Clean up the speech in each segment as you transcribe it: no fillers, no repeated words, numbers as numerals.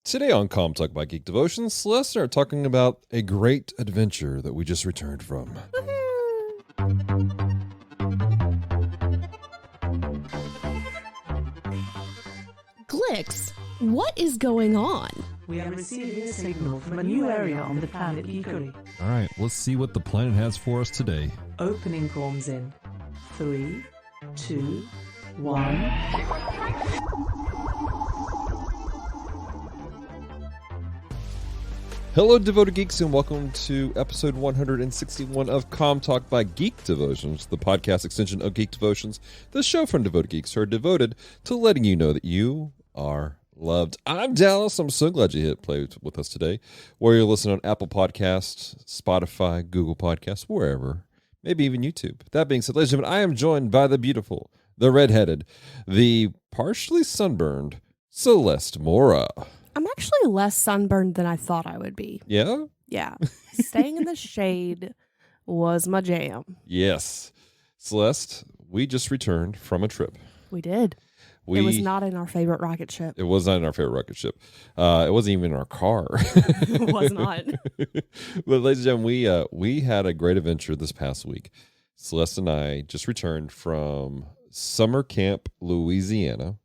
Today on Calm Talk by Geek Devotions, Celeste are talking about a great adventure that we just returned from. Glix, what is going on? We are receiving a signal from a new area on the planet Geekery. All right, let's see what the planet has for us today. Opening comms in 3, 2, 1. Hello, devoted geeks, and welcome to episode 161 of Calm Talk by Geek Devotions, the podcast extension of Geek Devotions, the show from devoted geeks who are devoted to letting you know that you are loved. I'm Dallas. I'm so glad you hit play with us today. Whether you're listening on Apple Podcasts, Spotify, Google Podcasts, wherever, maybe even YouTube. That being said, ladies and gentlemen, I am joined by the beautiful, the redheaded, the partially sunburned Celeste Mora. I'm actually less sunburned than I thought I would be. Yeah? Yeah. Staying in the shade was my jam. Yes. Celeste, we just returned from a trip. We did. It was not in our favorite rocket ship. It was not in our favorite rocket ship. It wasn't even in our car. It was not. But ladies and gentlemen, we had a great adventure this past week. Celeste and I just returned from Sumer Camp Louisiana,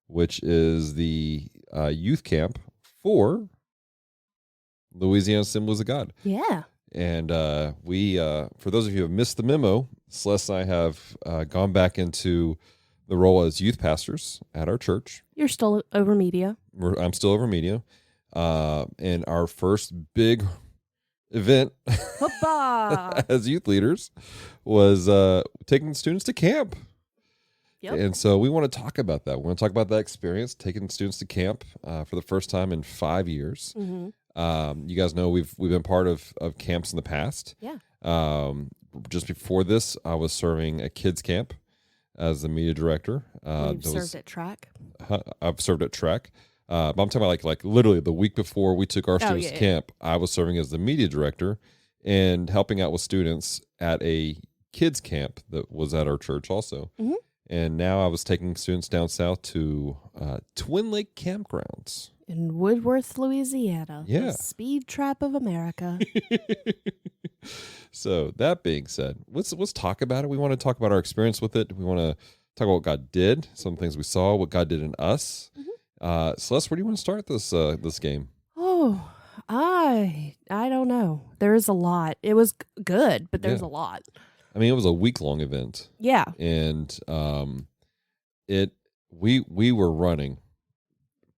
which is the youth camp for Louisiana Assemblies of God. Yeah. And we, for those of you who have missed the memo, Celeste and I have gone back into the role as youth pastors at our church. You're still over media. I'm still over media. And our first big event as youth leaders was taking students to camp. Yep. And so we want to talk about that. We want to talk about that experience, taking students to camp for the first time in 5 years. Mm-hmm. You guys know we've been part of camps in the past. Yeah. Just before this, I was serving a kids camp as the media director. You've served at track. I've served at track. But I'm talking about like literally the week before we took our students to camp, I was serving as the media director and helping out with students at a kids camp that was at our church also. Mm-hmm. And now I was taking students down south to Twin Lake Campgrounds. In Woodworth, Louisiana. Yeah. The speed trap of America. So that being said, let's talk about it. We want to talk about our experience with it. We want to talk about what God did, some things we saw, what God did in us. Mm-hmm. Celeste, where do you want to start this game? Oh, I don't know. There's a lot. It was good, but there's a lot. I mean, it was a week-long event. Yeah. And we were running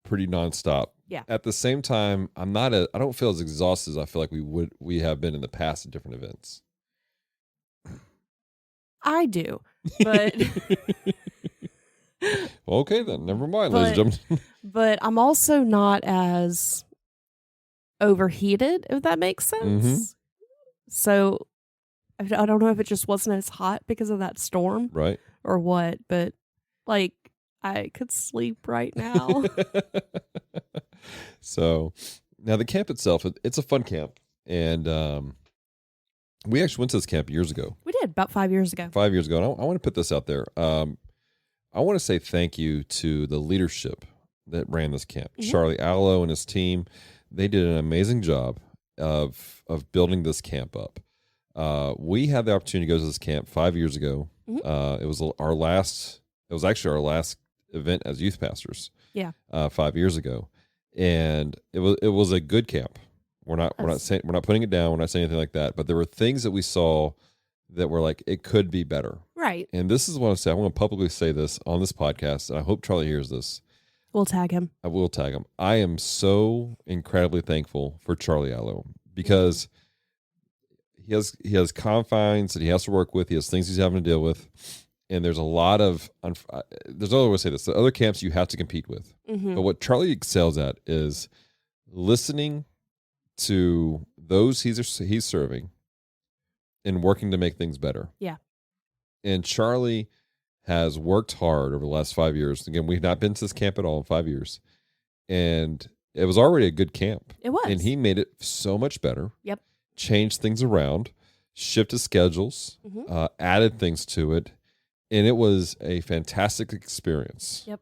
pretty nonstop. Yeah. At the same time, I don't feel as exhausted as I feel like we have been in the past at different events. I do. But okay then, never mind, ladies and gentlemen. But I'm also not as overheated, if that makes sense. Mm-hmm. So I don't know if it just wasn't as hot because of that storm, Right? Or what, but like I could sleep right now. So now the camp itself, it's a fun camp, and we actually went to this camp years ago. We did about 5 years ago. 5 years ago, and I want to put this out there. I want to say thank you to the leadership that ran this camp. Mm-hmm. Charlie Allo and his team, they did an amazing job of building this camp up. We had the opportunity to go to this camp 5 years ago. Mm-hmm. It was actually our last event as youth pastors. Yeah. 5 years ago. And it was a good camp. We're not putting it down. We're not saying anything like that. But there were things that we saw that were like, it could be better. Right. And this is what I'm saying. I want to publicly say this on this podcast, and I hope Charlie hears this. We'll tag him. I will tag him. I am so incredibly thankful for Charlie Allo because he has confines that he has to work with. He has things he's having to deal with. And there's a lot of, there's another way to say this. The other camps you have to compete with. Mm-hmm. But what Charlie excels at is listening to those he's serving and working to make things better. Yeah. And Charlie has worked hard over the last 5 years. Again, we've not been to this camp at all in 5 years. And it was already a good camp. It was. And he made it so much better. Yep. Changed things around, shifted schedules, mm-hmm. Added things to it. And it was a fantastic experience. Yep.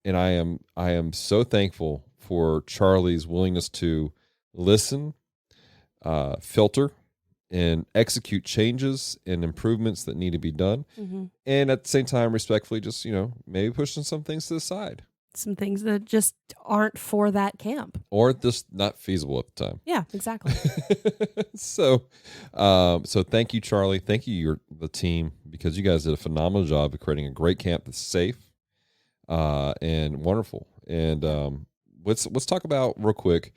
And I am so thankful for Charlie's willingness to listen, filter, and execute changes and improvements that need to be done. Mm-hmm. And at the same time, respectfully, just, maybe pushing some things to the side. Some things that just aren't for that camp. Or just not feasible at the time. Yeah, exactly. So thank you, Charlie. Thank you, the team, because you guys did a phenomenal job of creating a great camp that's safe and wonderful. And let's talk about real quick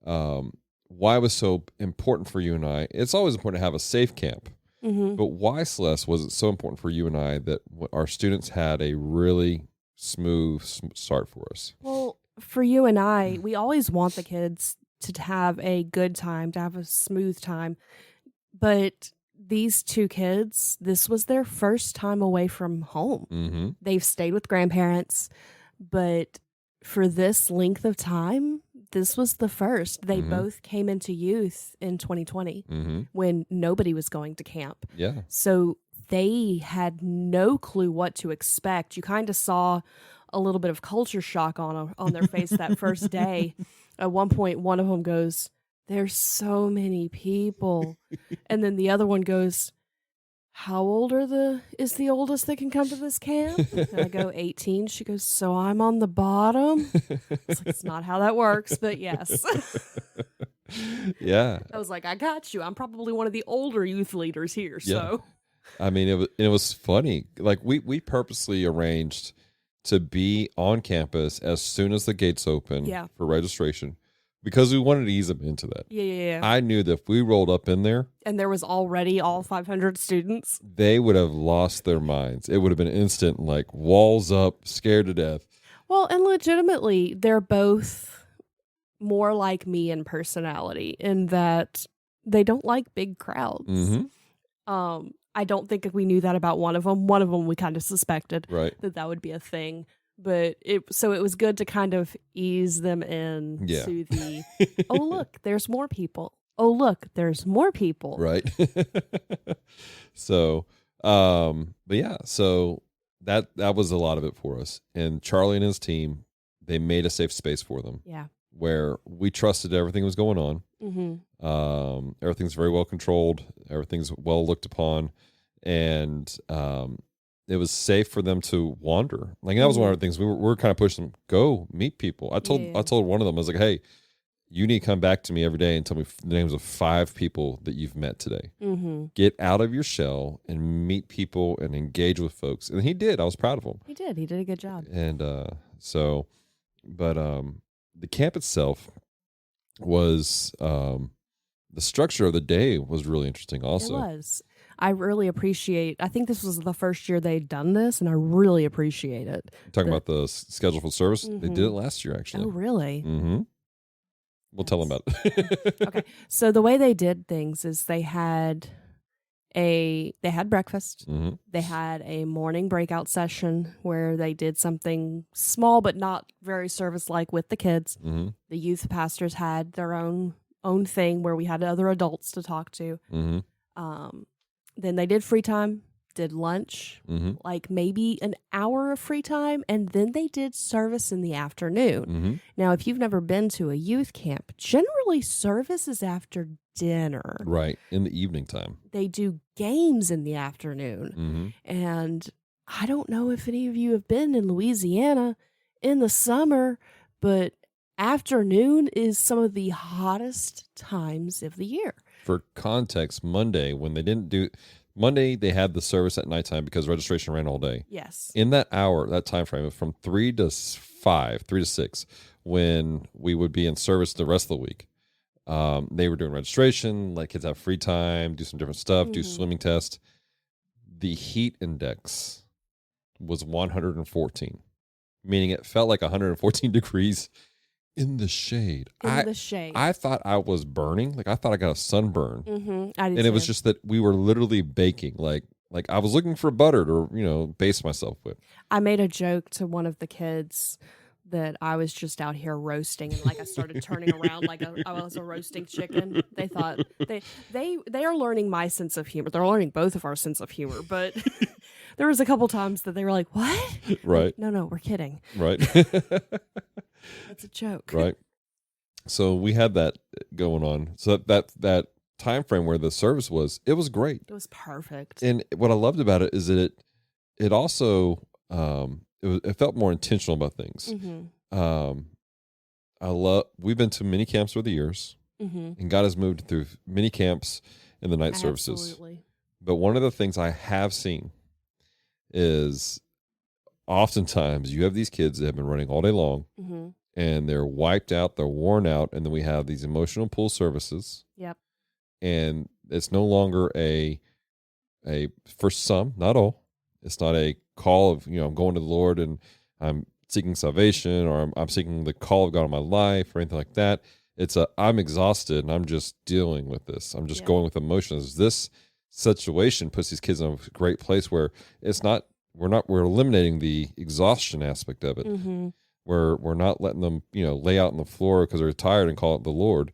why it was so important for you and I. It's always important to have a safe camp, but why, Celeste, was it so important for you and I that our students had a really smooth start for us? Well, for you and I, we always want the kids to have a good time, to have a smooth time. But these two kids, this was their first time away from home. Mm-hmm. They've stayed with grandparents, but for this length of time, this was the first. They both came into youth in 2020 when nobody was going to camp. Yeah. So they had no clue what to expect. You kind of saw a little bit of culture shock on their face that first day. At one point, one of them goes, "There's so many people," and then the other one goes, "How old is the oldest that can come to this camp?" And I go, 18. She goes, "So I'm on the bottom?" It's like, it's not how that works, but yes. Yeah. I was like, I got you. I'm probably one of the older youth leaders here. Yeah. So I mean, it was funny. Like we purposely arranged to be on campus as soon as the gates open for registration because we wanted to ease them into that. Yeah. I knew that if we rolled up in there and there was already all 500 students, they would have lost their minds. It would have been instant, like walls up, scared to death. Well, and legitimately, they're both more like me in personality in that they don't like big crowds. Mm-hmm. I don't think we knew that about one of them. One of them we kind of suspected that would be a thing. But it was good to kind of ease them in to the, oh, look, there's more people. Oh, look, there's more people. Right. So, but yeah, so that was a lot of it for us. And Charlie and his team, they made a safe space for them. Yeah. Where we trusted everything was going on. Mm-hmm. Everything's very well controlled. Everything's well looked upon. And it was safe for them to wander. Like that was one of the things we were kind of pushing them, go meet people. I told one of them, I was like, hey, you need to come back to me every day and tell me the names of 5 people that you've met today. Mm-hmm. Get out of your shell and meet people and engage with folks. And he did. I was proud of him. He did a good job. And the camp itself was the structure of the day was really interesting also. It was. I really appreciate, I think this was the first year they'd done this, and I really appreciate it. Talking about the schedule for service, they did it last year actually. Oh, really? Mm-hmm. We'll tell them about it. Okay. So the way they did things is they had breakfast. Mm-hmm. They had a morning breakout session where they did something small but not very service-like with the kids. Mm-hmm. The youth pastors had their own thing where we had other adults to talk to. Mm-hmm. Then they did free time, did lunch, like maybe an hour of free time, and then they did service in the afternoon. Mm-hmm. Now, if you've never been to a youth camp, generally service is after dinner. Right, in the evening time. They do games in the afternoon. Mm-hmm. And I don't know if any of you have been in Louisiana in the summer, but afternoon is some of the hottest times of the year. For context, Monday, they had the service at nighttime because registration ran all day. Yes. In that hour, that time frame, from 3 to 6, when we would be in service the rest of the week, they were doing registration, let kids have free time, do some different stuff, do swimming tests. The heat index was 114, meaning it felt like 114 degrees in the shade. I thought I was burning. Like I thought I got a sunburn. And it was just that we were literally baking. Like I was looking for butter to, baste myself with. I made a joke to one of the kids that I was just out here roasting, and I started turning around like I was a roasting chicken. They thought they are learning my sense of humor. They're learning both of our sense of humor, but there was a couple times that they were like, "What?" Right. Like, no, we're kidding. Right. That's a joke. Right. So we had that going on. So that time frame where the service was, it was great. It was perfect. And what I loved about it is that it also it felt more intentional about things. Mm-hmm. We've been to many camps over the years, Mm-hmm. and God has moved through many camps in the night services. Absolutely. But one of the things I have seen is oftentimes you have these kids that have been running all day long, Mm-hmm. and they're wiped out, they're worn out, and then we have these emotional pull services, Yep. and it's no longer a for some, not all, it's not a call of, I'm going to the Lord and I'm seeking salvation, or I'm seeking the call of God on my life, or anything like that. It's I'm exhausted and I'm just dealing with this. I'm just going with emotions. This situation puts these kids in a great place where it's not we're eliminating the exhaustion aspect of it. Mm-hmm. We're not letting them, lay out on the floor because they're tired and call it the Lord.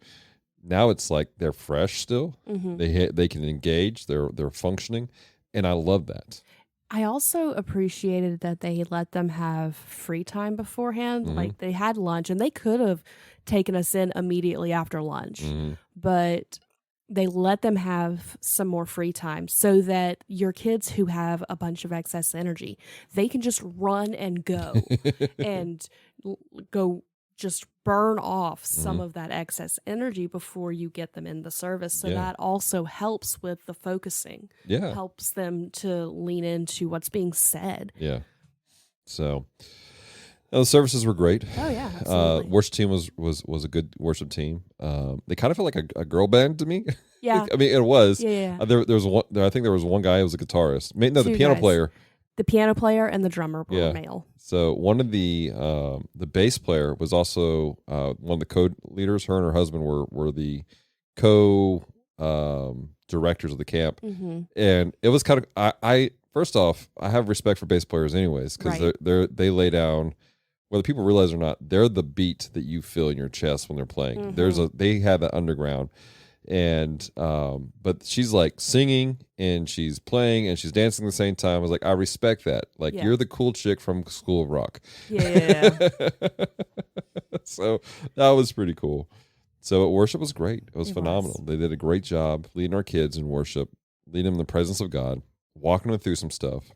Now it's like they're fresh still. Mm-hmm. They can engage. They're functioning, and I love that. I also appreciated that they let them have free time beforehand. Mm-hmm. Like they had lunch, and they could have taken us in immediately after lunch, Mm-hmm. but they let them have some more free time so that your kids who have a bunch of excess energy, they can just run and go and go just burn off some of that excess energy before you get them in the service. So that also helps with the focusing. Yeah. Helps them to lean into what's being said. Yeah. So the services were great. Oh yeah, absolutely. Worship team was a good worship team. They kind of felt like a girl band to me. Yeah. I mean, it was. Yeah. There was one. I think there was one guy who was a guitarist. No, the Two piano guys. player. The piano player and the drummer were male. So one of the bass player was also one of the co-leaders. Her and her husband were the directors of the camp, and it was kind of I first off, I have respect for bass players anyways, because they lay down, whether people realize it or not, they're the beat that you feel in your chest when they're playing. They have that underground. And but she's like singing and she's playing and she's dancing at the same time. I was like, I respect that. Like, you're the cool chick from School of Rock. Yeah. So that was pretty cool. So worship was great. It was phenomenal. They did a great job leading our kids in worship, leading them in the presence of God, walking them through some stuff.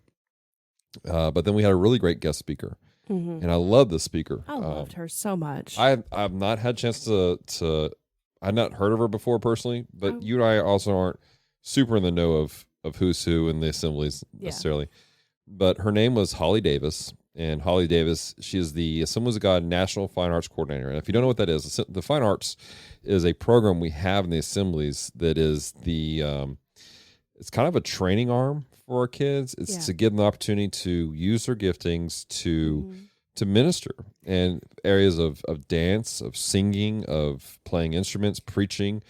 But then we had a really great guest speaker. And I love the speaker. I loved her so much. I've not had a chance to I'd not heard of her before personally, but you and I also aren't super in the know of who's who in the assemblies necessarily. But her name was Holly Davis, and Holly Davis, she is the Assemblies of God National Fine Arts Coordinator. And if you don't know what that is, the Fine Arts is a program we have in the assemblies that is it's kind of a training arm for our kids. It's to give them the opportunity to use their giftings to minister in areas of dance, of singing, of playing instruments, preaching,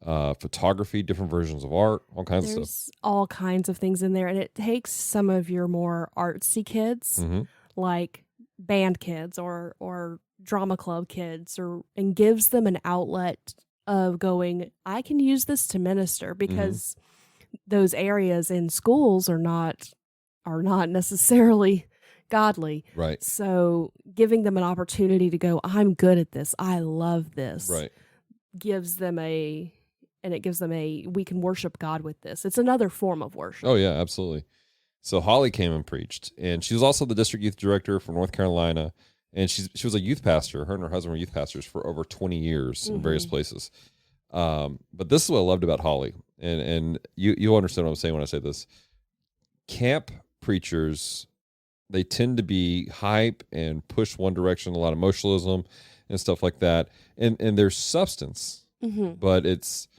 photography, different versions of art, all kinds of There's stuff. all kinds of things in there, and it takes some of your more artsy kids, like band kids or drama club kids, and gives them an outlet of going, I can use this to minister, because those areas in schools are not necessarily godly. Right. So giving them an opportunity to go, I'm good at this, I love this. Right. Gives them we can worship God with this. It's another form of worship. Oh yeah, absolutely. So Holly came and preached, and she was also the district youth director for North Carolina, and she was a youth pastor. Her and her husband were youth pastors for over 20 years in various places. But this is what I loved about Holly, and you'll understand what I'm saying when I say this. Camp preachers, they tend to be hype and push one direction, a lot of emotionalism and stuff like that. And there's substance, but it's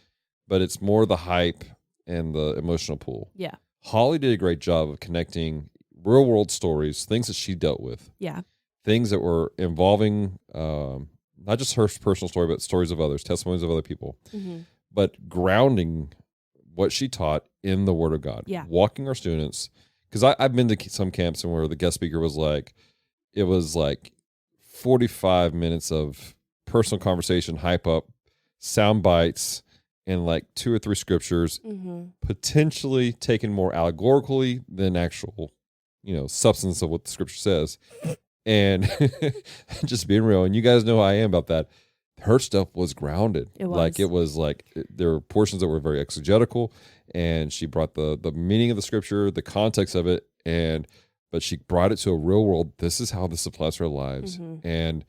more the hype and the emotional pull. Yeah. Holly did a great job of connecting real world stories, things that she dealt with. Yeah. Things that were involving not just her personal story, but stories of others, testimonies of other people, but grounding what she taught in the Word of God. Yeah. Walking our students. Because I've been to some camps and where the guest speaker was it was like 45 minutes of personal conversation, hype up, sound bites, and like 2 or 3 scriptures, potentially taken more allegorically than actual, substance of what the scripture says. And just being real, and you guys know how I am about that. Her stuff was grounded. It was. Like, it was like there were portions that were very exegetical, and she brought the meaning of the scripture, the context of it, but she brought it to a real world. This is how this applies to our lives. And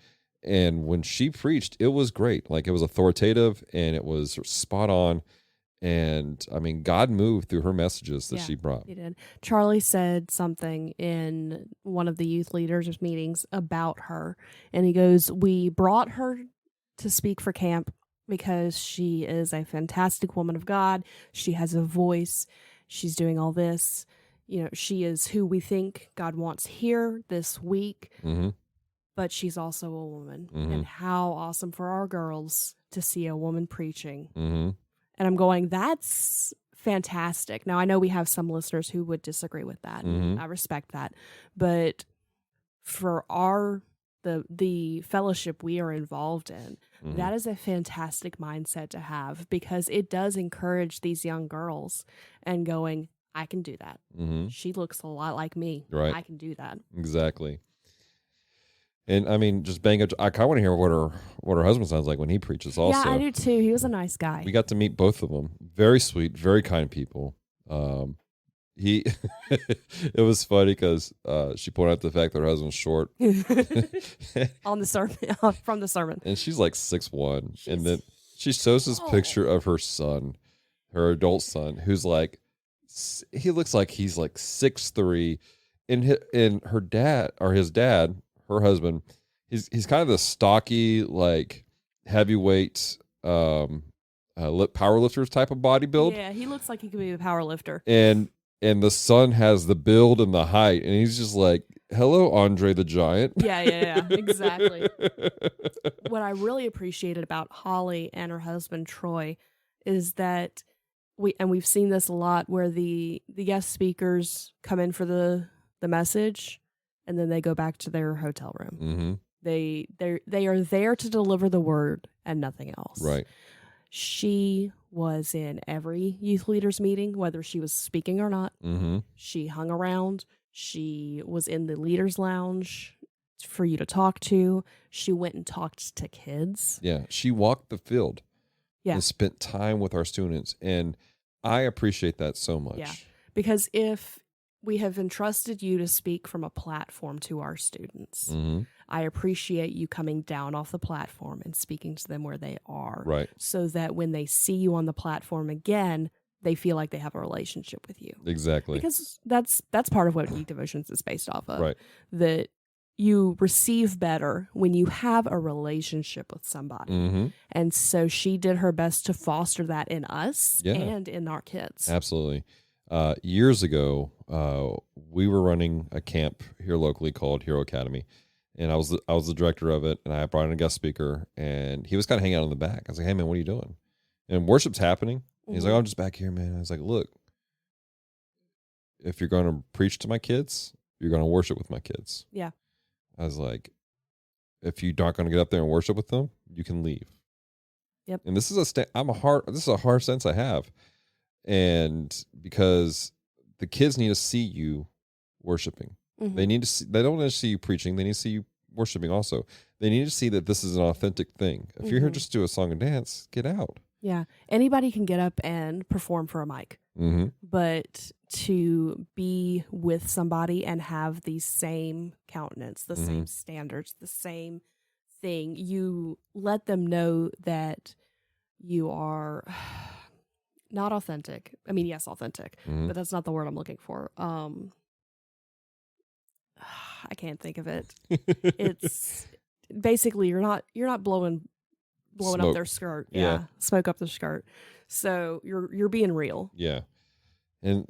when she preached, it was great. Like, it was authoritative and it was spot on. And I mean, God moved through her messages that she brought. He did. Charlie said something in one of the youth leaders' meetings about her, and he goes, "We brought her to speak for camp because she is a fantastic woman of God. She has a voice. She's doing all this. You know, she is who we think God wants here this week, but she's also a woman. And how awesome for our girls to see a woman preaching." And I'm going, that's fantastic. Now, I know we have some listeners who would disagree with that. And I respect that. But for the fellowship we are involved in, that is a fantastic mindset to have, because it does encourage these young girls and going, I can do that. She looks a lot like me. Right. I can do that. Exactly. And I mean, just bang up. I kind of want to hear what her husband sounds like when he preaches. Also, Yeah, I do too. He was a nice guy. We got to meet both of them. Very sweet, very kind people. It was funny because she pointed out the fact that her husband's short On the sermon, from the sermon, and she's like 6'1", and then she shows this picture of her son, her adult son, who's like, he looks like he's like 6'3", and her dad, or his dad, her husband, he's kind of the stocky, like, heavyweight power lifters type of body build. Yeah, he looks like he could be a power lifter. And the son has the build and the height, and he's just like, hello, Andre the Giant. Yeah, exactly. What I really appreciated about Holly and her husband Troy is that we've seen this a lot, where the guest speakers come in for the message, and then they go back to their hotel room. They are there to deliver the word and nothing else. Right. She was in every youth leaders meeting, whether she was speaking or not. She hung around. She was in the leaders lounge for you to talk to. She went and talked to kids. Yeah. She walked the field and spent time with our students. And I appreciate that so much. Yeah. Because if we have entrusted you to speak from a platform to our students, I appreciate you coming down off the platform and speaking to them where they are. Right. So that when they see you on the platform again, they feel like they have a relationship with you. Exactly. Because that's part of what Geek Devotions is based off of. Right. That you receive better when you have a relationship with somebody. And so she did her best to foster that in us and in our kids. Absolutely. Years ago, we were running a camp here locally called Hero Academy, and I was the director of it, and I brought in a guest speaker, and he was kind of hanging out in the back. I was like, "Hey man, what are you doing?" And worship's happening. And he's like, "I'm just back here, man." I was like, "Look, if you're going to preach to my kids, you're going to worship with my kids." Yeah. I was like, "If you're not going to get up there and worship with them, you can leave." Yep. And this is this is a hard sense I have. And because the kids need to see you worshiping. They need to see, they don't need to see you preaching. They need to see you worshiping also. They need to see that this is an authentic thing. If you're here just to do a song and dance, get out. Yeah. Anybody can get up and perform for a mic. But to be with somebody and have the same countenance, the same standards, the same thing, you let them know that you are not authentic. I mean, yes, authentic, but that's not the word I'm looking for. I can't think of it. It's basically you're not blowing Smoke up their skirt. Yeah. Smoke up their skirt. So you're being real. Yeah. And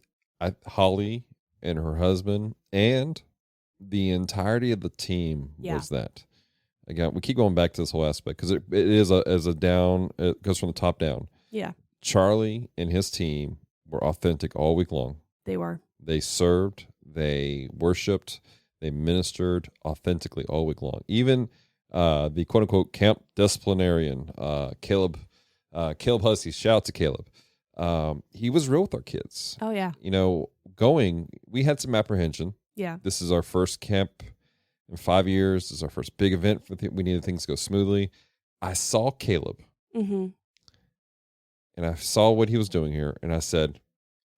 Holly and her husband and the entirety of the team was that. Again, we keep going back to this whole aspect because it is as a down. It goes from the top down. Yeah. Charlie and his team were authentic all week long. They were. They served. They worshiped. They ministered authentically all week long. Even the quote unquote camp disciplinarian, Caleb Hussey. Shout out to Caleb. He was real with our kids. Oh yeah. You know, we had some apprehension. Yeah. This is our first camp in 5 years. This is our first big event. We needed things to go smoothly. I saw Caleb, Mm-hmm. and I saw what he was doing here, and I said,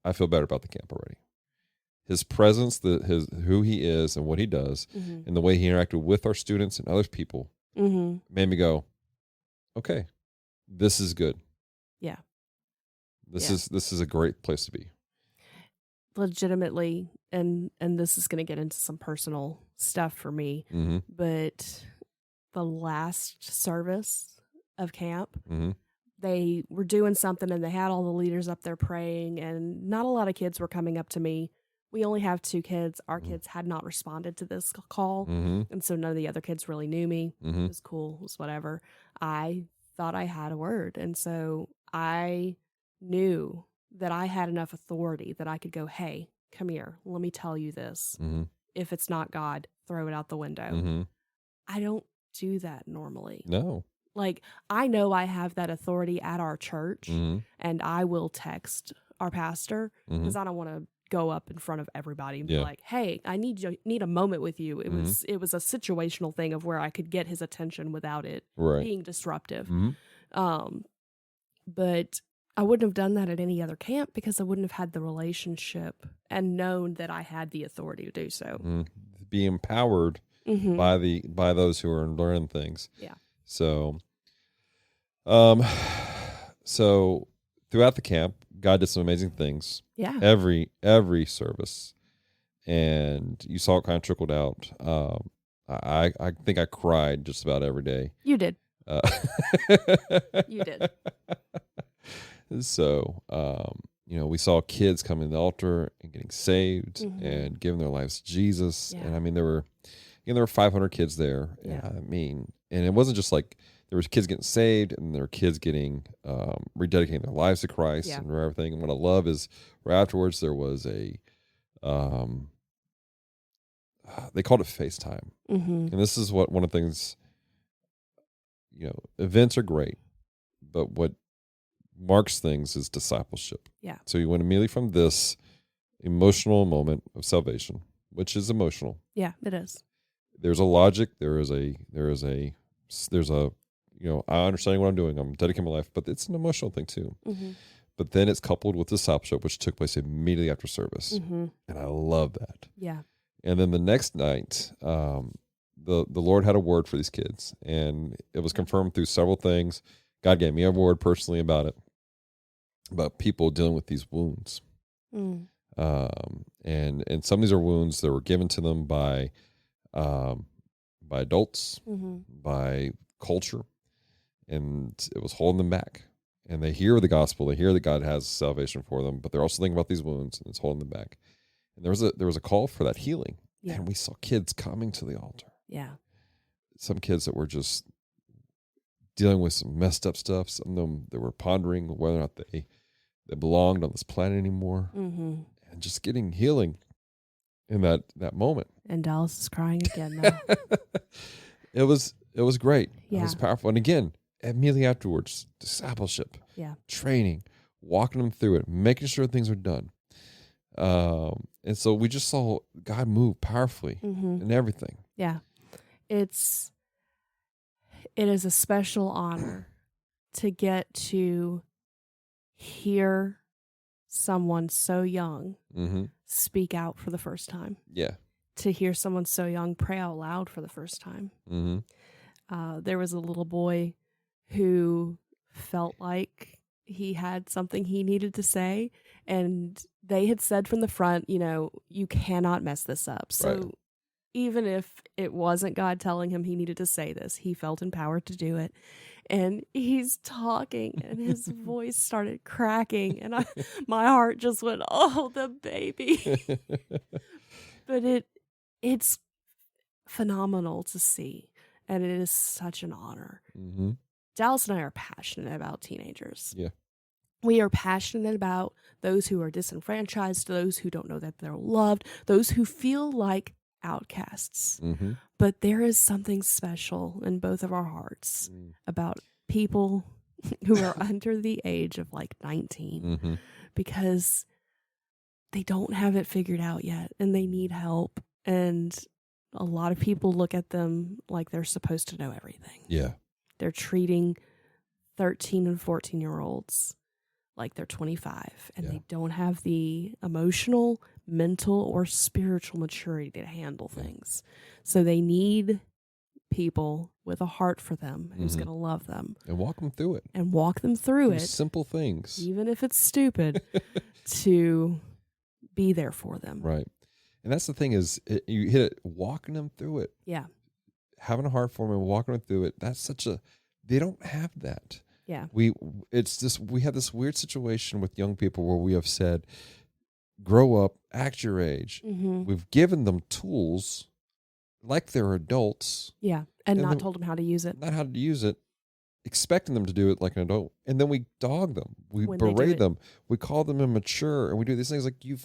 I feel better about the camp already. His presence, who he is and what he does, Mm-hmm. and the way he interacted with our students and other people Mm-hmm. made me go, okay, this is good. Yeah. This is a great place to be. Legitimately, and this is going to get into some personal stuff for me, Mm-hmm. but the last service of camp, Mm-hmm. they were doing something and they had all the leaders up there praying, and not a lot of kids were coming up to me. We only have 2 kids. Our kids had not responded to this call, Mm-hmm. and so none of the other kids really knew me. Mm-hmm. It was cool. It was whatever. I thought I had a word, and so I knew that I had enough authority that I could go, hey, come here, let me tell you this. Mm-hmm. If it's not God, throw it out the window. Mm-hmm. I don't do that normally. No. Like, I know I have that authority at our church, Mm-hmm. and I will text our pastor Mm-hmm. because I don't want to go up in front of everybody and be Yeah. like, hey, I need a moment with you. It Mm-hmm. was a situational thing of where I could get his attention without it Right. being disruptive. Mm-hmm. But I wouldn't have done that at any other camp because I wouldn't have had the relationship and known that I had the authority to do so. Mm-hmm. Be empowered Mm-hmm. by those who are learning things. Yeah. So, so throughout the camp, God did some amazing things. Yeah. Every service, and you saw it kind of trickled out. I think I cried just about every day. You did. Uh, You did. So, we saw kids coming to the altar and getting saved Mhm. and giving their lives to Jesus. Yeah. And I mean, there were 500 kids there. Yeah. I mean, and it wasn't just like there was kids getting saved and there were kids getting rededicating their lives to Christ Yeah. and everything. And what I love is right afterwards there was a they called it FaceTime. Mm-hmm. And this is what one of the things, events are great, but what marks things is discipleship. Yeah. So you went immediately from this emotional moment of salvation, which is emotional. Yeah, it is. There's a logic. There's a I understand what I'm doing. I'm dedicating my life, but it's an emotional thing too. Mm-hmm. But then it's coupled with discipleship, which took place immediately after service. Mm-hmm. And I love that. Yeah. And then the next night, the Lord had a word for these kids, and it was confirmed through several things. God gave me a word personally about people dealing with these wounds. Mm. And some of these are wounds that were given to them by adults, Mm-hmm. by culture, and it was holding them back. And they hear the gospel, they hear that God has salvation for them, but they're also thinking about these wounds, and it's holding them back. And there was a call for that healing, Yeah. and we saw kids coming to the altar. Yeah. Some kids that were just dealing with some messed up stuff. Some of them that were pondering whether or not they belonged on this planet anymore, Mm-hmm. and just getting healing in that moment. And Dallas is crying again now. It was great. Yeah. It was powerful. And again, immediately afterwards, discipleship, Yeah. training, walking them through it, making sure things are done. And so we just saw God move powerfully Mm-hmm. in everything. Yeah. It is a special honor to get to hear someone so young Mm-hmm. speak out for the first time. Yeah. To hear someone so young pray out loud for the first time. Mm-hmm. There was a little boy who felt like he had something he needed to say, and they had said from the front, you cannot mess this up. So Right. even if it wasn't God telling him he needed to say this, he felt empowered to do it. And he's talking and his voice started cracking, and my heart just went, oh, the baby. But it's phenomenal to see, and it is such an honor. Mm-hmm. Dallas and I are passionate about teenagers. Yeah. We are passionate about those who are disenfranchised, those who don't know that they're loved, those who feel like outcasts. Mm-hmm. But there is something special in both of our hearts about people who are under the age of like 19 Mm-hmm. because they don't have it figured out yet and they need help. And a lot of people look at them like they're supposed to know everything. Yeah. They're treating 13 and 14-year-olds like they're 25, and they don't have the emotional, mental, or spiritual maturity to handle things. So they need people with a heart for them who's going to love them. And walk them through it. And walk them through it. Simple things. Even if it's stupid, to be there for them. Right. And that's the thing is, you hit it, walking them through it. Yeah. Having a heart for them and walking them through it. That's they don't have that. Yeah. We have this weird situation with young people where we have said, grow up, act your age. Mm-hmm. We've given them tools like they're adults. Yeah. And not told them how to use it. Not how to use it, expecting them to do it like an adult. And then we dog them. We berate them. We call them immature. And we do these things like you've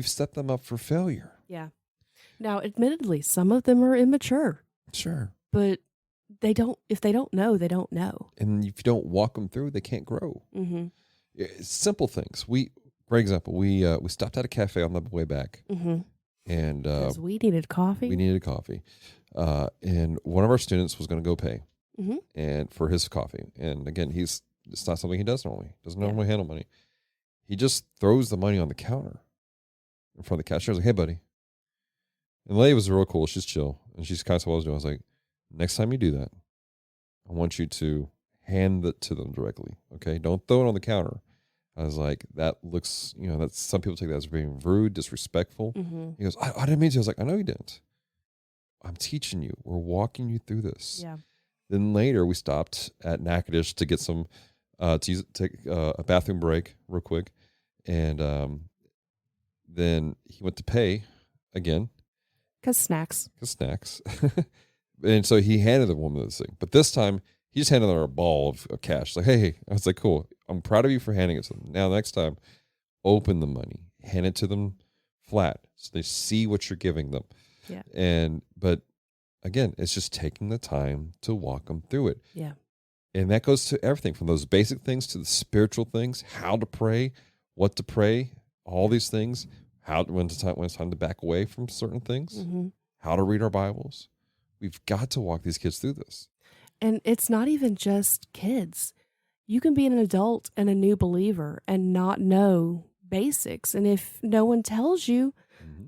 set them up for failure. Yeah. Now, admittedly, some of them are immature. Sure. But if they don't know, they don't know. And if you don't walk them through, they can't grow. Mm-hmm. Simple things. For example, we stopped at a cafe on the way back. Mm-hmm. And because we needed coffee. And one of our students was going to go pay mm-hmm. and for his coffee. And again, it's not something he does normally. Doesn't normally handle money. He just throws the money on the counter in front of the cashier. I was like, hey, buddy. And the lady was real cool. She's chill. And she's kind of what I was doing. I was like, next time you do that, I want you to hand it to them directly. Okay? Don't throw it on the counter. I was like, that looks, that's some people take that as being rude, disrespectful. Mm-hmm. He goes, I didn't mean to. I was like, I know you didn't. I'm teaching you. We're walking you through this. Yeah. Then later we stopped at Natchitoches to get some, take a bathroom break real quick. And then he went to pay again. Because snacks. And so he handed the woman this thing. But this time, he just handed her a ball of cash. Like, hey. I was like, cool. I'm proud of you for handing it to them. Now, next time, open the money. Hand it to them flat so they see what you're giving them. Yeah. But again, it's just taking the time to walk them through it. Yeah. And that goes to everything from those basic things to the spiritual things, how to pray, what to pray, all these things, when it's time to back away from certain things, mm-hmm. how to read our Bibles. We've got to walk these kids through this. And it's not even just kids. You can be an adult and a new believer and not know basics. And if no one tells you,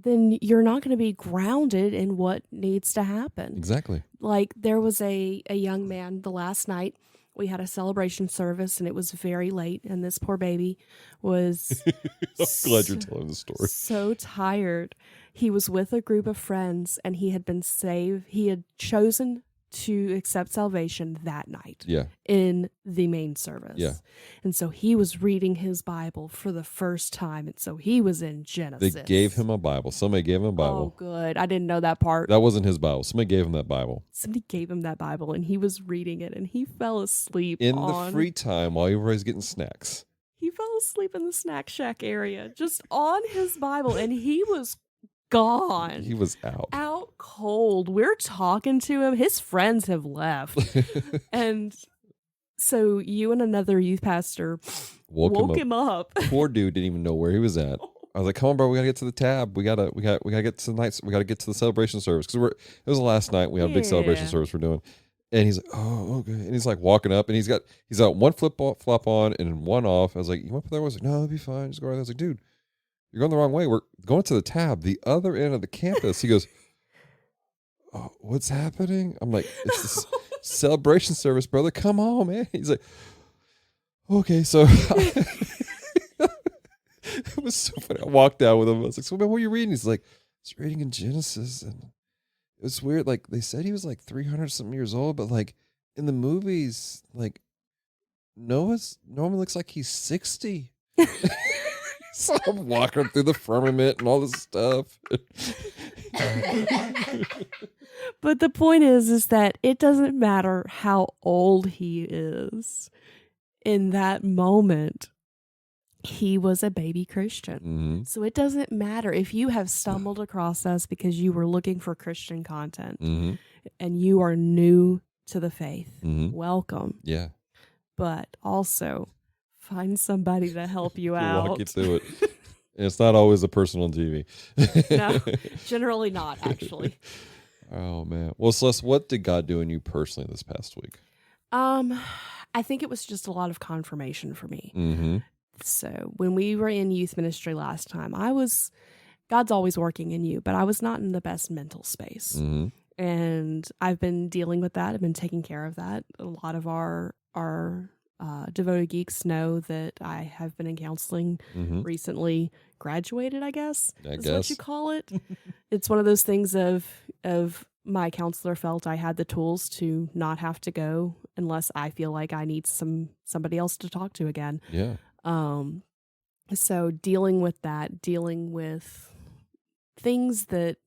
then you're not going to be grounded in what needs to happen. Exactly. Like there was a young man the last night. We had a celebration service and it was very late. And this poor baby was I'm glad you're telling the story. So tired. He was with a group of friends and he had been saved. He had chosen to accept salvation that night in the main service. Yeah. And so he was reading his Bible for the first time. And so he was in Genesis. They gave him a Bible. Somebody gave him a Bible. Oh, good. I didn't know that part. That wasn't his Bible. Somebody gave him that Bible. Somebody gave him that Bible and he was reading it and he fell asleep in the free time while everybody's getting snacks. He fell asleep in the snack shack area just on his Bible and he was gone. He was out cold. We're talking to him. His friends have left. And so you and another youth pastor woke him up. Poor dude didn't even know where he was at. I was like, "Come on, bro, we gotta get to the tab. We gotta get to the night. We gotta get to the celebration service because it was the last night. We have a big celebration service we're doing." And he's like, "Oh, okay." And he's like walking up, and he's got one flop on and one off. I was like, "You want to put that?" I was like, "No, it'll be fine. Just go right there." I was like, "Dude, you're going the wrong way. We're going to the tab, the other end of the campus." He goes, "Oh, what's happening?" I'm like, "It's this celebration service, brother. Come on, man." He's like, "Okay." So it was so funny. I walked out with him. I was like, "So, man, what are you reading?" He's like, "I was reading in Genesis." And it was weird. Like, they said he was like 300-something years old, but like in the movies, like Noah's normally looks like he's 60. So I'm walking through the firmament and all this stuff. But the point is that it doesn't matter how old he is. In that moment, he was a baby Christian. Mm-hmm. So it doesn't matter if you have stumbled across us because you were looking for Christian content and you are new to the faith. Welcome. Yeah. But also find somebody to help you out. Walk you through it. It's not always a person on TV. No, generally not, actually. Oh man. Well, Celeste, what did God do in you personally this past week? I think it was just a lot of confirmation for me. Mm-hmm. So when we were in youth ministry last time, God's always working in you, but I was not in the best mental space. Mm-hmm. And I've been dealing with that. I've been taking care of that. A lot of our devoted geeks know that I have been in counseling recently. Graduated, I guess is what you call it. It's one of those things of my counselor felt I had the tools to not have to go unless I feel like I need somebody else to talk to again. Yeah. So dealing with things that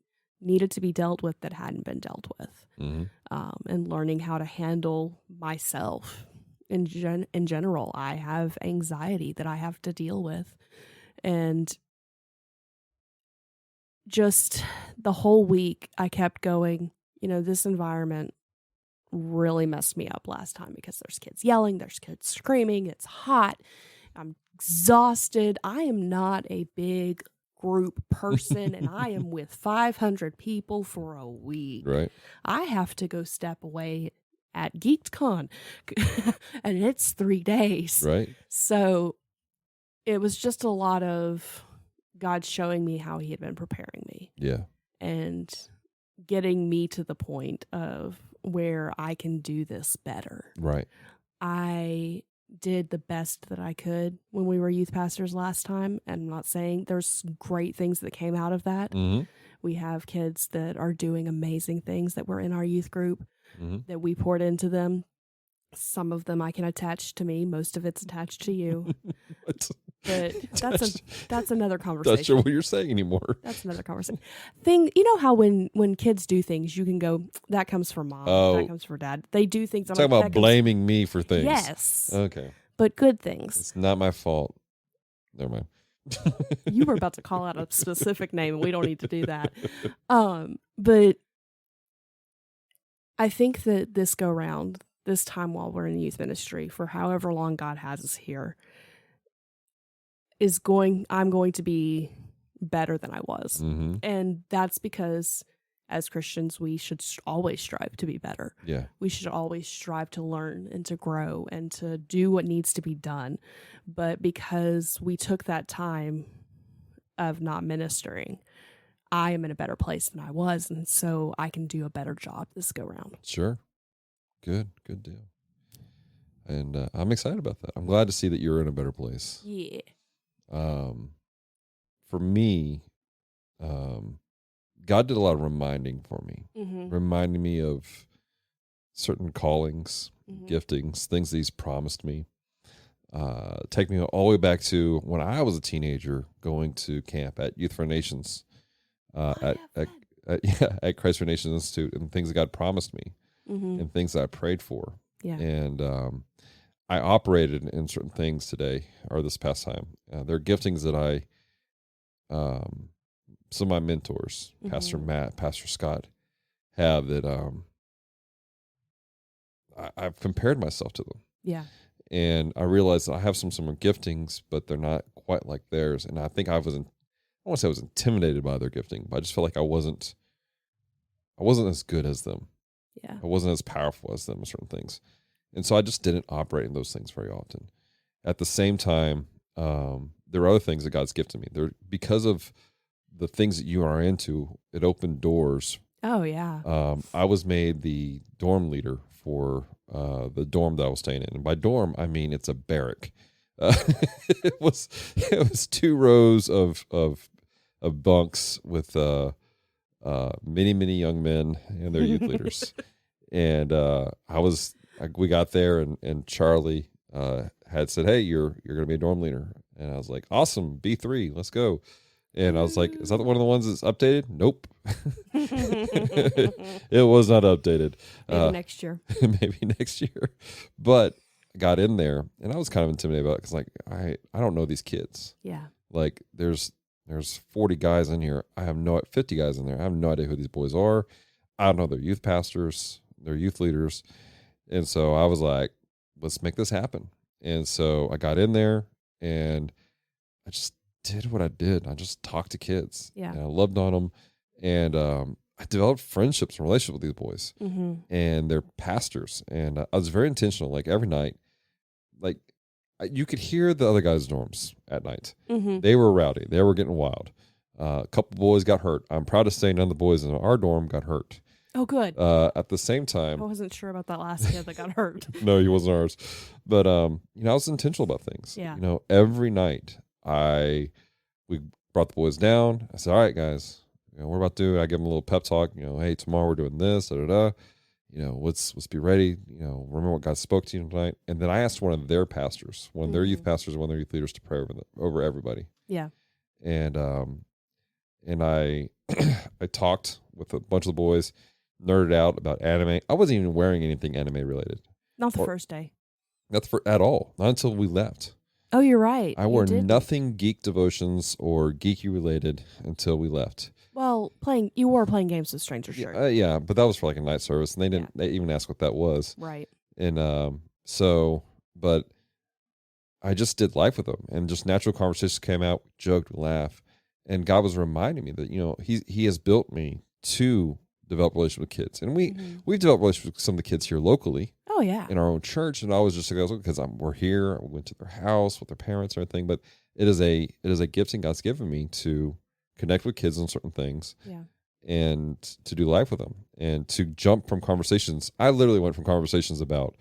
needed to be dealt with that hadn't been dealt with, and learning how to handle myself in general. I have anxiety that I have to deal with, and just the whole week I kept going, this environment really messed me up last time because there's kids yelling, there's kids screaming, it's hot, I'm exhausted. I am not a big group person and I am with 500 people for a week. Right. I have to go step away at GeekCon and it's 3 days. Right. So it was just a lot of God showing me how he had been preparing me. Yeah. And getting me to the point of where I can do this better. Right. I did the best that I could when we were youth pastors last time. And I'm not saying there's great things that came out of that. Mm-hmm. We have kids that are doing amazing things that were in our youth group that we poured into them. Some of them I can attach to me. Most of it's attached to you. But that's another conversation. Not sure what you're saying anymore. That's another conversation. You know how when kids do things, you can go, that comes from mom, that comes from dad. They do things. Talking about blaming me for things. Yes. Okay. But good things. It's not my fault. Never mind. You were about to call out a specific name, and we don't need to do that. But I think that this time while we're in youth ministry, for however long God has us here, I'm going to be better than I was. Mm-hmm. And that's because as Christians, we should always strive to be better. Yeah. We should always strive to learn and to grow and to do what needs to be done. But because we took that time of not ministering, I am in a better place than I was. And so I can do a better job this go round. Sure. Good deal. And I'm excited about that. I'm glad to see that you're in a better place. Yeah. For me, God did a lot of reminding for me, reminding me of certain callings, giftings, things that he's promised me. Take me all the way back to when I was a teenager going to camp at Youth for Nations, at Christ for Nations Institute, and things that God promised me and things that I prayed for. Yeah. And I operated in certain things today or this past time. There are giftings that some of my mentors, Pastor Matt, Pastor Scott, have that I've compared myself to them. Yeah. And I realized that I have some giftings, but they're not quite like theirs. And I think I want to say I was intimidated by their gifting, but I just felt like I wasn't as good as them. Yeah. I wasn't as powerful as them in certain things. And so I just didn't operate in those things very often. At the same time, there are other things that God's gifted me. Because of the things that you are into, it opened doors. Oh, yeah. I was made the dorm leader for the dorm that I was staying in. And by dorm, I mean it's a barrack. It was 2 rows of bunks with many young men and their youth leaders. And we got there, and Charlie had said, "Hey, you're going to be a dorm leader." And I was like, "Awesome, B3, let's go." And I was like, "Is that one of the ones that's updated?" Nope. It was not updated. Maybe next year. Maybe next year. But I got in there, and I was kind of intimidated about it because, like, I don't know these kids. Yeah. Like, there's 40 guys in here. 50 guys in there. I have no idea who these boys are. I don't know their youth pastors, their youth leaders. And so I was like, let's make this happen. And so I got in there, and did what I did. I just talked to kids. Yeah. And I loved on them. And I developed friendships and relationships with these boys. Mm-hmm. And they're pastors. And I was very intentional. Like every night, like you could hear the other guys' dorms at night. Mm-hmm. They were rowdy. They were getting wild. A couple boys got hurt. I'm proud to say none of the boys in our dorm got hurt. Oh, good. At the same I time, wasn't sure about that last kid that got hurt. no, he wasn't ours. But I was intentional about things. Yeah. Every night we brought the boys down. I said, all right, guys, we're about to do. I give them a little pep talk. Hey, tomorrow we're doing this. Da da da. Let's be ready. Remember what God spoke to you tonight. And then I asked one of their pastors, one of their youth pastors, one of their youth leaders, to pray over everybody. Yeah. And I I talked with a bunch of the boys, nerded out about anime. I wasn't even wearing anything anime related. Not the first day. Not at all. Not until we left. Oh, you're right. I wore nothing Geek Devotions or geeky related until we left. Well, you were playing games with strangers, sure. Yeah, but that was for like a night service, and they didn't. They even asked what that was. Right. And but I just did life with them, and just natural conversations came out. We joked, we laughed, and God was reminding me that He has built me to develop relationships with kids, and we've developed relationships with some of the kids here locally. Oh yeah. In our own church, and I was just because we're here. We went to their house with their parents and everything, but it is a gifting God's given me to connect with kids on certain things. Yeah. And to do life with them and to jump from conversations. I literally went from conversations about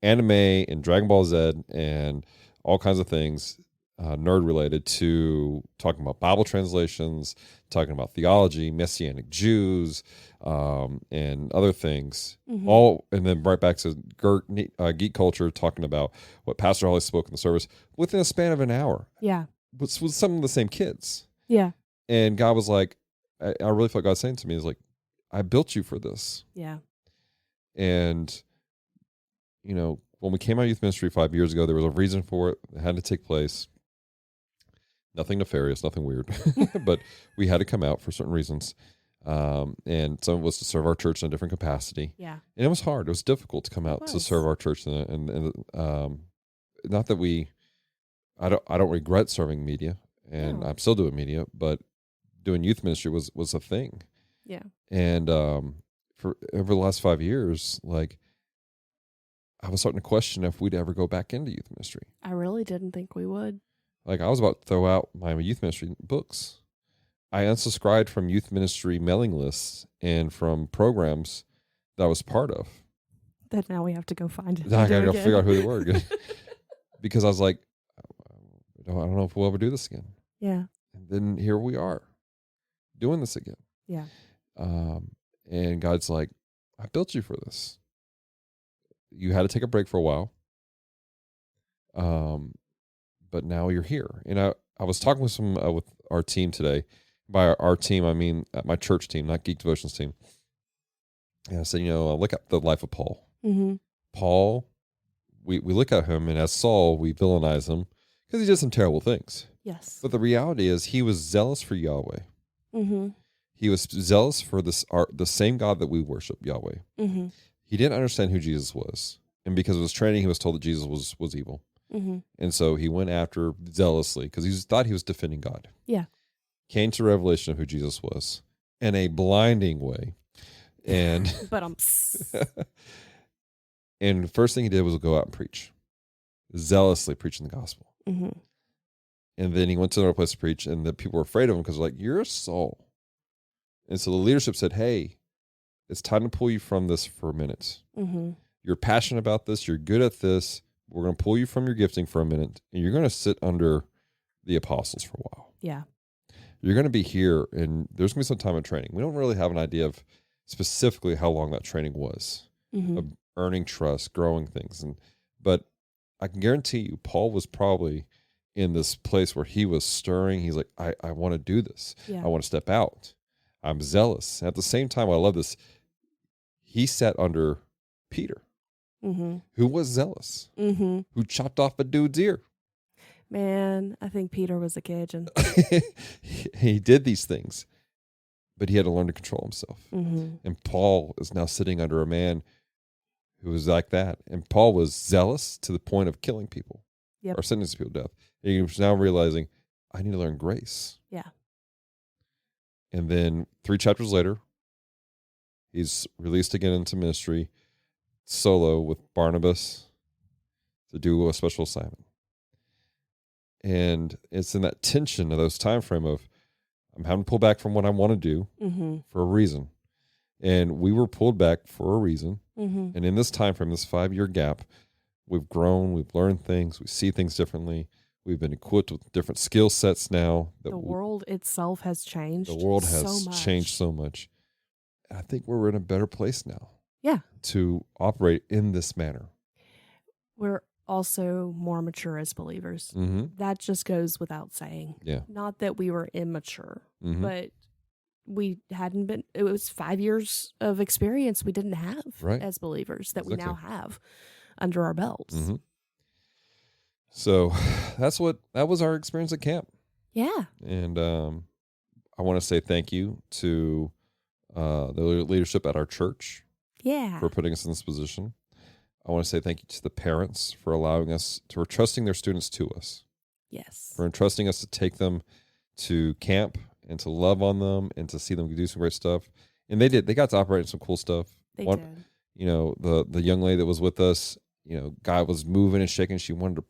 anime and Dragon Ball Z and all kinds of things, nerd related, to talking about Bible translations, talking about theology, Messianic Jews, and other things. All, and then right back to geek culture, talking about what Pastor Holly spoke in the service within a span of an hour. Yeah. With some of the same kids. Yeah. And God was like, I really felt God saying to me, is like, I built you for this. Yeah. And, when we came out of youth ministry 5 years ago, there was a reason for it. It had to take place. Nothing nefarious, nothing weird, but we had to come out for certain reasons. And some of it was to serve our church in a different capacity. Yeah. And it was hard. It was difficult to come out to serve our church. And not that I don't regret serving media, and I'm still doing media, but doing youth ministry was a thing. Yeah. And for over the last 5 years, like, I was starting to question if we'd ever go back into youth ministry. I really didn't think we would. Like, I was about to throw out my youth ministry books. I unsubscribed from youth ministry mailing lists and from programs that I was part of. That now we have to go find it. I gotta go figure out who they were. Because I was like, I don't know if we'll ever do this again. Yeah. And then here we are, doing this again. Yeah. And God's like, I built you for this. You had to take a break for a while. But now you're here. And I was talking with with our team today. By our team, I mean my church team, not Geek Devotions team. And I said, look at the life of Paul. Mm-hmm. Paul, we look at him, and as Saul, we villainize him because he did some terrible things. Yes. But the reality is he was zealous for Yahweh. Mm-hmm. He was zealous for the same God that we worship, Yahweh. Mm-hmm. He didn't understand who Jesus was. And because of his training, he was told that Jesus was evil. Mm-hmm. And so he went after zealously because he thought he was defending God. Yeah. Came to revelation of who Jesus was in a blinding way. And but and the first thing he did was go out and preach. Zealously preaching the gospel. Mm-hmm. And then he went to another place to preach, and the people were afraid of him because they're like, you're Saul. And so the leadership said, hey, it's time to pull you from this for a minute. Mm-hmm. You're passionate about this. You're good at this. We're going to pull you from your gifting for a minute, and you're going to sit under the apostles for a while. Yeah. You're going to be here, and there's going to be some time of training. We don't really have an idea of specifically how long that training was, of earning trust, growing things. But I can guarantee you, Paul was probably in this place where he was stirring. He's like, I want to do this. Yeah. I want to step out. I'm zealous. At the same time, I love this. He sat under Peter, who was zealous, who chopped off a dude's ear. Man, I think Peter was a Cajun. He did these things, but he had to learn to control himself. And Paul is now sitting under a man who was like that. And Paul was zealous to the point of killing people or sentencing people to death. And he was now realizing, I need to learn grace. Yeah. And then 3 chapters later, he's released again into ministry solo with Barnabas to do a special assignment. And it's in that tension of those time frame of I'm having to pull back from what I want to do for a reason. And we were pulled back for a reason. And in this time frame, this 5-year gap, we've grown, we've learned things, we see things differently. We've been equipped with different skill sets now. The world itself has changed. The world has so much. changed so much. I think we're in a better place now. Yeah. To operate in this manner. We're also more mature as believers. That just goes without saying. Yeah. Not that we were immature, but we hadn't been, it was 5 years of experience we didn't have as believers that we now have under our belts. So that was our experience at camp. Yeah. And I want to say thank you to the leadership at our church. Yeah. For putting us in this position. I want to say thank you to the parents for allowing us, for trusting their students to us. Yes. For entrusting us to take them to camp and to love on them and to see them do some great stuff. And they did. They got to operate in some cool stuff. They did. You know, the young lady that was with us, you know, God was moving and shaking. She really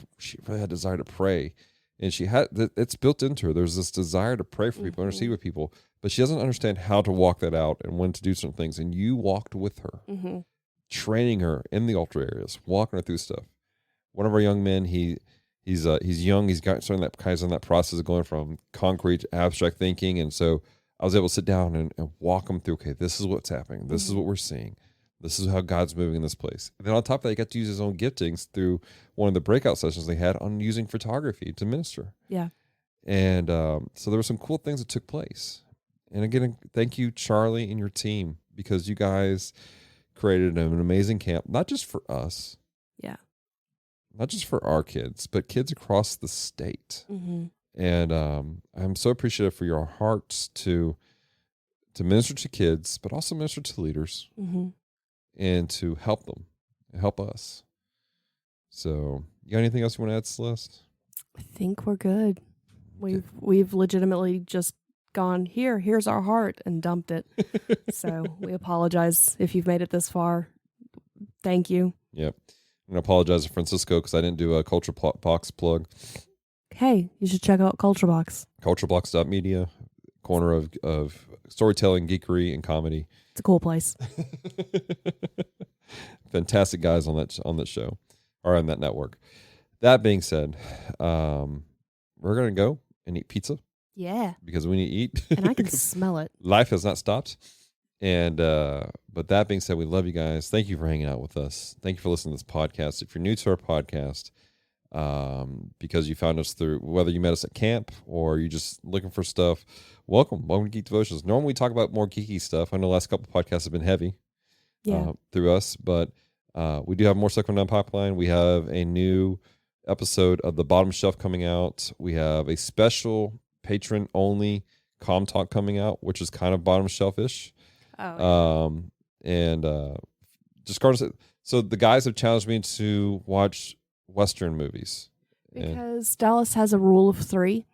had a desire to pray. And it's built into her. There's this desire to pray for people, intercede with people, but she doesn't understand how to walk that out and when to do certain things. And you walked with her, training her in the altar areas, walking her through stuff. One of our young men, he's young. He's got starting that process of going from concrete to abstract thinking. And so I was able to sit down and walk him through, okay, this is what's happening. This is what we're seeing. This is how God's moving in this place. And then on top of that, he got to use his own giftings through one of the breakout sessions they had on using photography to minister. Yeah. And so there were some cool things that took place. And again, thank you, Charlie, and your team, because you guys created an amazing camp, not just for us. Yeah. Not just for our kids, but kids across the state. And I'm so appreciative for your hearts to minister to kids, but also minister to leaders. And to help them, help us. So, you got anything else you want to add, Celeste? I think we're good. We've legitimately just gone, here's our heart, and dumped it. So we apologize if you've made it this far. Thank you. Yep. I'm going to apologize to Francisco because I didn't do a Culture Box plug. Hey, you should check out Culture Box. Culturebox.media, corner of storytelling, geekery, and comedy. It's a cool place. Fantastic guys on that show, or on that network. That being said, we're going to go and eat pizza. Yeah. Because we need to eat. And I can smell it. Life has not stopped. And but that being said, we love you guys. Thank you for hanging out with us. Thank you for listening to this podcast. If you're new to our podcast, because you found us through, whether you met us at camp or you're just looking for stuff, welcome to Geek Devotions. Normally we talk about more geeky stuff. I know the last couple of podcasts have been heavy through us, but we do have more stuff coming down the pipeline. We have a new episode of The Bottom Shelf coming out. We have a special patron-only Com Talk coming out, which is kind of bottom shelf-ish. Just so the guys have challenged me to watch Western movies. Because Dallas has a rule of 3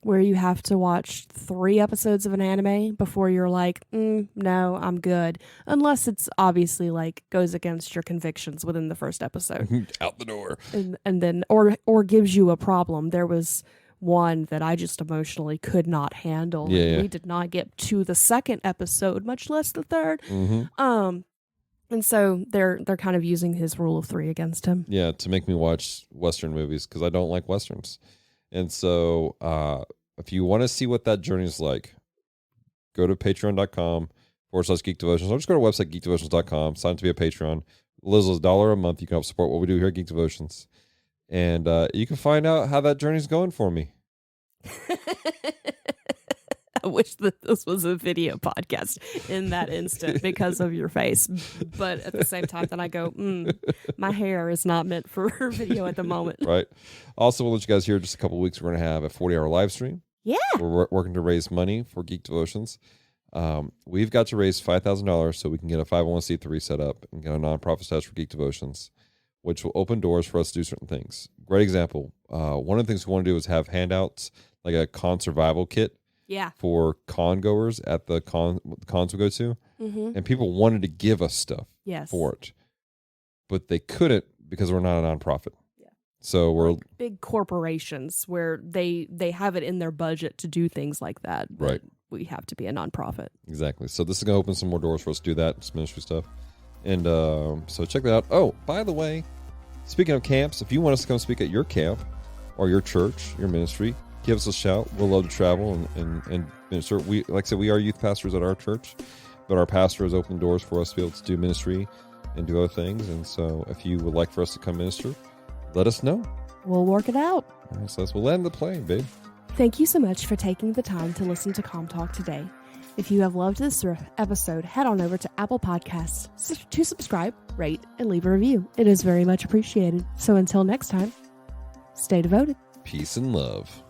where you have to watch 3 episodes of an anime before you're like, no, I'm good. Unless it's obviously like goes against your convictions within the first episode. Out the door. And then, or gives you a problem. There was one that I just emotionally could not handle. Yeah. We did not get to the 2nd episode, much less the 3rd. And so they're kind of using his rule of 3 against him. Yeah, to make me watch Western movies because I don't like Westerns. And so if you want to see what that journey is like, go to patreon.com/Geek Devotions, or just go to our website, geekdevotions.com, sign up to be a Patreon. Liz is $1 a month. You can help support what we do here at Geek Devotions. And you can find out how that journey's going for me. I wish that this was a video podcast in that instant because of your face. But at the same time, then I go, my hair is not meant for video at the moment. Right. Also, we'll let you guys hear in just a couple of weeks. We're going to have a 40-hour live stream. Yeah. We're working to raise money for Geek Devotions. We've got to raise $5,000 so we can get a 501c3 set up and get a nonprofit status for Geek Devotions, which will open doors for us to do certain things. Great example. One of the things we want to do is have handouts like a con survival kit Yeah. for con goers at the cons we go to. Mm-hmm. And people wanted to give us stuff Yes. for it, but they couldn't because we're not a nonprofit. Yeah. So we're like big corporations where they have it in their budget to do things like that. But Right. we have to be a nonprofit. exactly. So this is going to open some more doors for us to do that. It's ministry stuff. And so check that out. Oh, by the way, speaking of camps, if you want us to come speak at your camp or your church, your ministry, give us a shout. We'll love to travel and minister. We, like I said, we are youth pastors at our church, but our pastor has opened doors for us to be able to do ministry and do other things. And so if you would like for us to come minister, let us know. We'll work it out. All right, so we'll land the plane, babe. Thank you so much for taking the time to listen to Com Talk today. If you have loved this episode, head on over to Apple Podcasts to subscribe, rate, and leave a review. It is very much appreciated. So until next time, stay devoted. Peace and love.